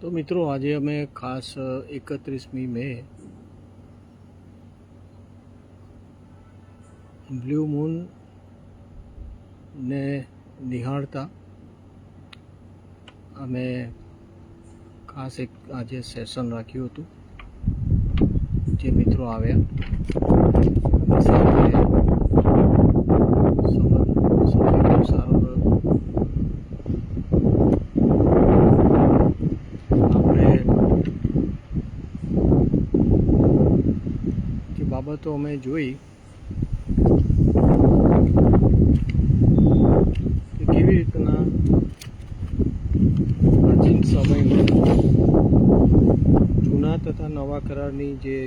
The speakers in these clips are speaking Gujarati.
તો મિત્રો આજે અમે ખાસ 31મી મે બ્લુ મૂન ને નિહાળતા અમે ખાસ એક આજે સેશન રાખ્યું હતું. જે મિત્રો આવ્યા સાથે સંબંધ સારો રહ્યો. બાબતો અમે જોઈ કે કેવી રીતના પ્રાચીન સમયમાં જૂના તથા નવા કરારની જે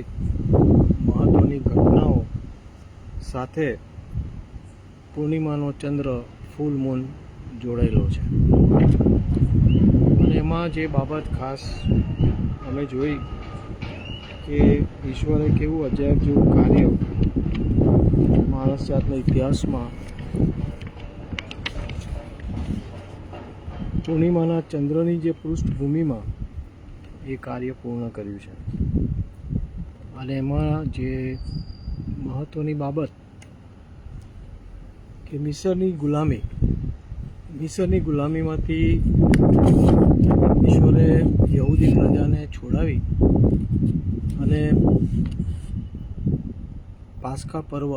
મહત્વની ઘટનાઓ સાથે પૂર્ણિમાનો ચંદ્ર ફૂલ મૂન જોડાયેલો છે. અને એમાં જે બાબત ખાસ અમે જોઈ કે ઈશ્વરે કેવું અજાયબ જેવું કાર્ય માણસ જાતના ઇતિહાસમાં પૂર્ણિમાના ચંદ્રની જે પૃષ્ઠભૂમિમાં એ કાર્ય પૂર્ણ કર્યું છે. અને એમાં જે મહત્ત્વની બાબત કે મિસરની ગુલામીમાંથી ઈશ્વરે યહૂદી પ્રજાને છોડાવી અને પાસ્કા પર્વ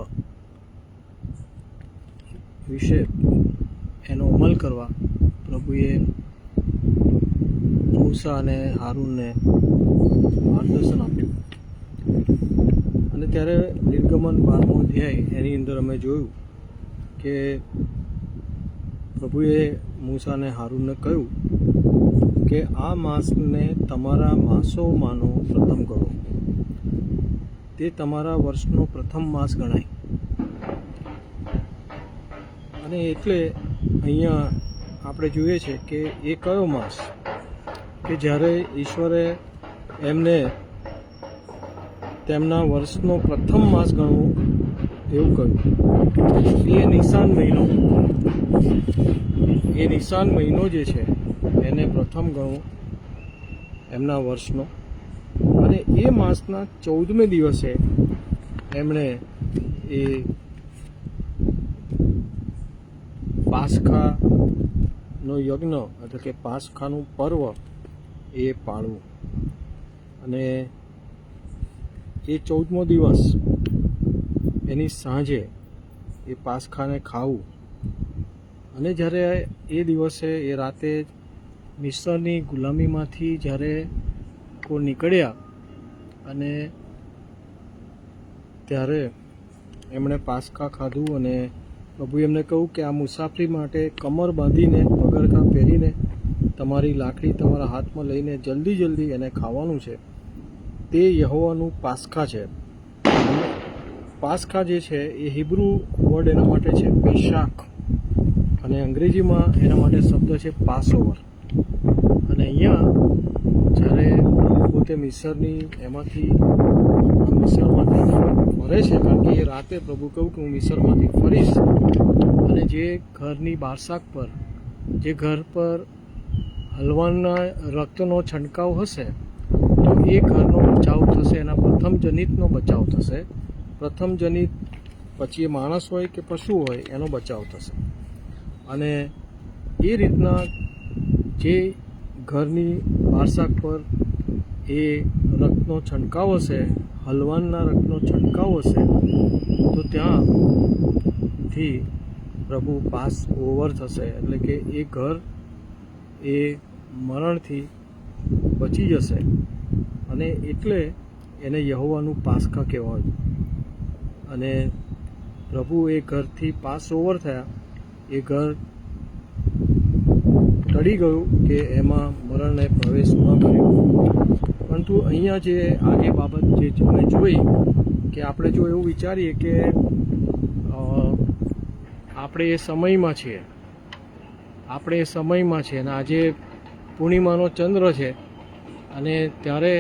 વિશે એનો અમલ કરવા પ્રભુએ મૂસા અને હારૂનને માર્ગદર્શન આપ્યું. અને ત્યારે નિર્ગમન 12મો અધ્યાય એની અંદર અમે જોયું કે પ્રભુએ મૂસા અને હારૂનને કહ્યું કે આ માસને તમારા માસોમાંનો પ્રથમ ગણો, તે તમારા વર્ષનો પ્રથમ માસ ગણાય. અને એટલે અહીંયા આપણે જોઈએ છે કે એ કયો માસ કે જ્યારે ઈશ્વરે એમને તેમના વર્ષનો પ્રથમ માસ ગણવું એવું કહ્યું. એ નિશાન મહિનો જે છે એને પ્રથમ ગણવું એમના વર્ષનો. અને એ માસના 14મે દિવસે એમણે એ પાસ્ખાનો યજ્ઞ એટલે કે પાસ્ખાનું પર્વ એ પાળવું. અને એ 14મો દિવસ એની સાંજે એ પાસ્ખાને ખાવું. અને જ્યારે એ દિવસે એ રાતે મિસ્રની ગુલામીમાંથી જ્યારે કોઈ નીકળ્યા અને ત્યારે એમણે પાસ્કા ખાધું. અને પ્રભુએ એમને કહ્યું કે આ મુસાફરી માટે કમર બાંધીને પગરખાં પહેરીને તમારી લાકડી તમારા હાથમાં લઈને જલ્દી એને ખાવાનું છે. તે યહોવાનું પાસ્કા છે. પાસ્કા જે છે એ હિબ્રુ વર્ડ એના માટે છે પેશાક, અને અંગ્રેજીમાં એના માટે શબ્દ છે પાસઓવર. અને અહીંયા જ્યારે પોતે મિસરમાંથી ફરે છે, કારણ કે એ રાતે પ્રભુ કહ્યું કે હું મિસરમાંથી ફરીશ. અને જે ઘરની બારસાક પર, જે ઘર પર હલવાના રક્તનો છંટકાવ હશે તો એ ઘરનો બચાવ થશે, એના પ્રથમ જનિતનો બચાવ થશે. પ્રથમ જનિત પછી એ માણસ હોય કે પશુ હોય એનો બચાવ થશે. અને એ રીતના જે ઘરની વારસાક પર એ રક્તનો છંટકાવ હશે, હલવાનના રક્તનો છંટકાવ હશે, તો ત્યાંથી પ્રભુ પાસ ઓવર થશે. એટલે કે એ ઘર એ મરણથી બચી જશે. અને એટલે એને યહોવાનું પાસ્કા કહેવાયું. અને પ્રભુ એ ઘરથી પાસ ઓવર થયા. એ ઘર ટળી ગયું કે એમાં મરણને પ્રવેશ ન કર્યો. પરંતુ અહીંયા જે આજે બાબત જે અમે જોઈ કે આપણે જો એવું વિચારીએ કે આપણે એ સમયમાં છીએ અને આજે પૂર્ણિમાનો ચંદ્ર છે. અને ત્યારે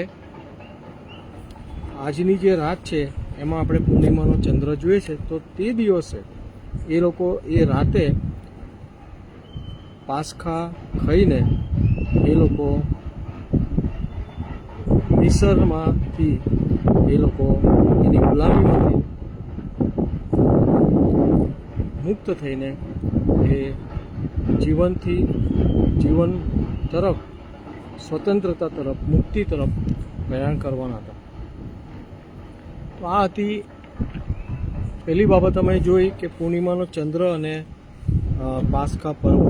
આજની જે રાત છે એમાં આપણે પૂર્ણિમાનો ચંદ્ર જોઈએ છે. તો તે દિવસે એ લોકો એ રાતે પાસ્ખા ખાઈને એ લોકો મિસરમાંથી એ લોકો એની ગુલામીમાંથી મુક્ત થઈને એ જીવન તરફ, સ્વતંત્રતા તરફ, મુક્તિ તરફ પ્રયાણ કરવાના હતા. તો આ હતી પહેલી બાબત અમે જોઈ કે પૂર્ણિમાનો ચંદ્ર અને પાસ્કા પર્વ.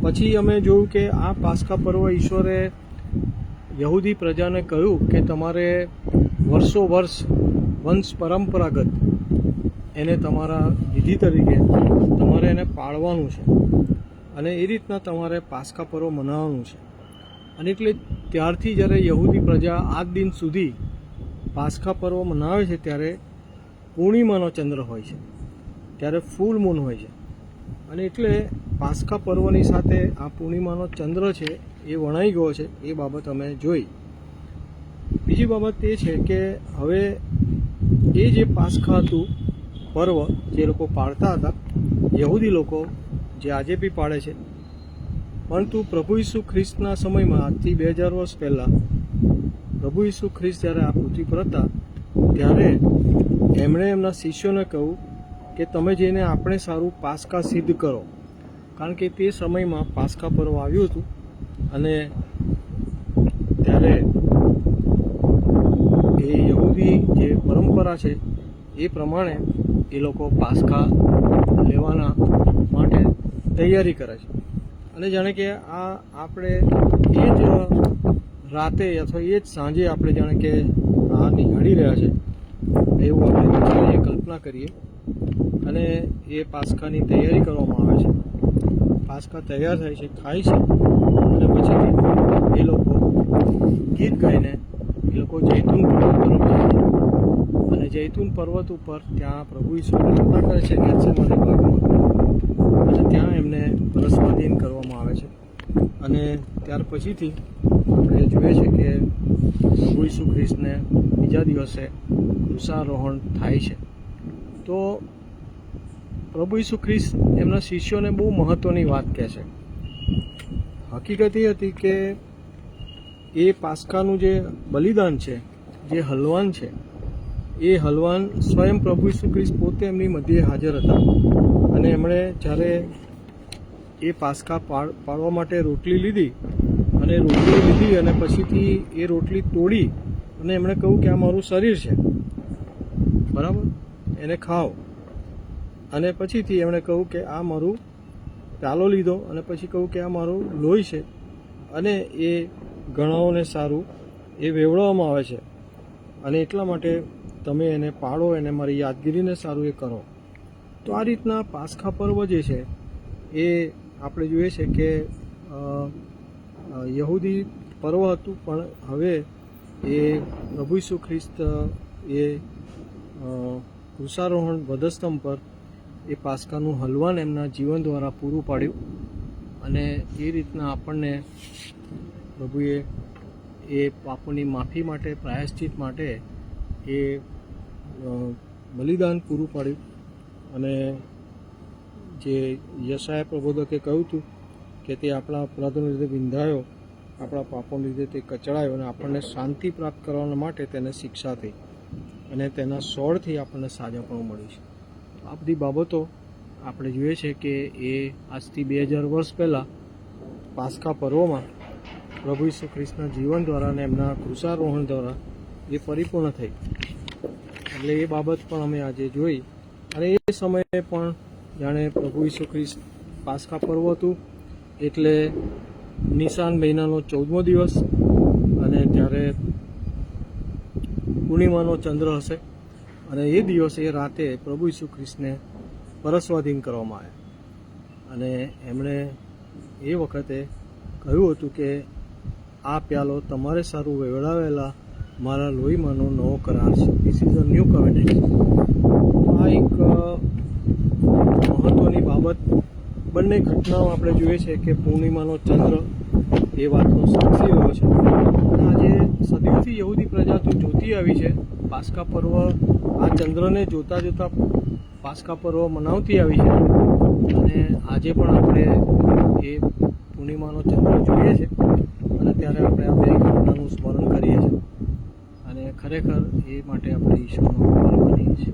પછી અમે જોયું કે આ પાસ્કા પર્વ ઈશ્વરે યહૂદી પ્રજાને કહ્યું કે તમારે વર્ષો વર્ષ વંશ પરંપરાગત એને તમારા વિધિ તરીકે તમારે એને પાળવાનું છે અને એ રીતના તમારે પાસ્કા પર્વ મનાવવાનું છે. અને એટલે ત્યારથી જ્યારે યહૂદી પ્રજા આજ દિન સુધી પાસ્કા પર્વ મનાવે છે ત્યારે પૂર્ણિમાનો ચંદ્ર હોય છે, ત્યારે ફૂલ મૂન હોય છે. અને એટલે પાસ્કા પર્વની સાથે આ પૂર્ણિમાનો ચંદ્ર છે એ વણાઈ ગયો છે. એ બાબત અમે જોઈ. બીજી બાબત એ છે કે હવે એ જે પાસ્કા હતું પર્વ જે લોકો પાળતા હતા, યહૂદી લોકો જે આજે બી પાળે છે, પરંતુ પ્રભુ ઈસુ ખ્રિસ્તના સમયમાં આજથી 2000 વર્ષ પહેલાં પ્રભુ ઈસુ ખ્રિસ્ત જ્યારે આ પૃથ્વી પર હતા ત્યારે એમણે એમના શિષ્યોને કહ્યું કે તમે જઈને આપણે સારું પાસ્કા સિદ્ધ કરો, કારણ કે તે સમયમાં પાસ્કા પર્વ આવ્યું હતું અને ત્યારે એ યહૂદી જે પરંપરા છે એ પ્રમાણે એ લોકો પાસ્કા લેવાના માટે તૈયારી કરે છે. અને જાણે કે આ આપણે એ જ રાતે અથવા એ જ સાંજે આપણે જાણે કે આ નિહાળી રહ્યા છે એવું આપણે વિચારીએ, કલ્પના કરીએ. અને એ પાસ્કાની તૈયારી કરવામાં આવે છે. પાસ્કા તૈયાર થાય છે, ખાય છે અને પછીથી એ લોકો ગીત ગાઈને એ લોકો જૈતુન પર્વત તરફ જાય છે. અને જૈતુન પર્વત ઉપર ત્યાં પ્રભુ ઈસુ પ્રાર્થના કરે છે ગેથસેમાની બાગમાં, અને ત્યાં એમને પરસ્વાધીન કરવામાં આવે છે. અને ત્યાર પછીથી આપણે જોઈએ છે કે પ્રભુ ઈસુ ખ્રિસ્તને બીજા દિવસે ક્રુસારોહણ થાય છે. તો પ્રભુ ઈસુ ખ્રિસ્ત એમના શિષ્યોને બહુ મહત્ત્વની વાત કહે છે. હકીકત એ હતી કે એ પાસ્કાનું જે બલિદાન છે, જે હલવાન છે, એ હલવાન સ્વયં પ્રભુ ઈસુ ખ્રિસ્ત પોતે એમની મધ્યે હાજર હતા. અને એમણે જ્યારે એ પાસ્કા પાડવા માટે રોટલી લીધી અને પછીથી એ રોટલી તોડી અને એમણે કહ્યું કે આ મારું શરીર છે, બરાબર, એને ખાઓ. અને પછીથી એમણે કહ્યું કે આ મારું પ્યાલો લીધો અને પછી કહ્યું કે આ મારું લોહી છે અને એ ઘણાઓને સારું એ વેવડાવવામાં આવે છે અને એટલા માટે તમે એને પાળો, એને મારી યાદગીરીને સારું એ કરો. તો આ રીતના પાસ્કા પર્વ જે છે એ આપણે જોઈએ છે કે યહૂદી પર્વ હતું, પણ હવે એ પ્રભુ ઈસુ ખ્રિસ્ત એ ક્રુસારોહણ વધસ્તંભ પર એ પાસ્કાનું હલવાન એમના જીવન દ્વારા પૂરું પાડ્યું. અને એ રીતના આપણને પ્રભુએ એ પાપોની માફી માટે, પ્રાયશ્ચિત માટે એ બલિદાન પૂરું પાડ્યું. અને જે યશાયા પ્રબોધકે કહ્યું હતું કે તે આપણા અપરાધોને લીધે વિંધાયો, આપણા પાપોને લીધે તે કચડાયો અને આપણને શાંતિ પ્રાપ્ત કરવા માટે તેને શિક્ષા થઈ અને તેના સોળથી આપણને સાજાપણું મળ્યું છે. આ બધી બાબતો આપણે જોઈએ છે કે એ આજથી 2000 વર્ષ પહેલાં પાસ્કા પર્વમાં પ્રભુ ઈસુ ખ્રિસ્તના જીવન દ્વારા અને એમના ક્રુસારોહણ દ્વારા એ પરિપૂર્ણ થઈ. એટલે એ બાબત પણ અમે આજે જોઈ. અને એ સમયે પણ જાણે પ્રભુ ઈસુ ખ્રિસ્ત પાસ્કા પર્વ હતું એટલે નિશાન મહિનાનો 14મો દિવસ અને ત્યારે પૂર્ણિમાનો ચંદ્ર હશે અને એ દિવસે એ રાતે પ્રભુ ઈસુ ખ્રિસ્તને પરસ્વાધીન કરવામાં આવ્યા. અને એમણે એ વખતે કહ્યું હતું કે આ પ્યાલો તમારે સારું વેવડાવેલા મારા લોહીમાંનો નવો કરાર છે. This is a new covenant. આ એક મહત્ત્વની બાબત. બંને ઘટનાઓ આપણે જોઈએ છે કે પૂર્ણિમાનો ચંદ્ર એ વાતનો સાક્ષી રહ્યો છે. અને આજે સદીઓથી યહૂદી પ્રજા તો જોતી આવી છે પાસ્કા પર્વ. આ ચંદ્રને જોતાં જોતાં પાસ્કા પર્વ મનાવતી આવી છે. અને આજે પણ આપણે એ પૂર્ણિમાનો ચંદ્ર જોઈએ છે અને ત્યારે આપણે આ બે ઘટનાનું સ્મરણ કરીએ છીએ. ખરેખર એ માટે આપણે ઈશ્વરનો આભાર માનીએ છીએ.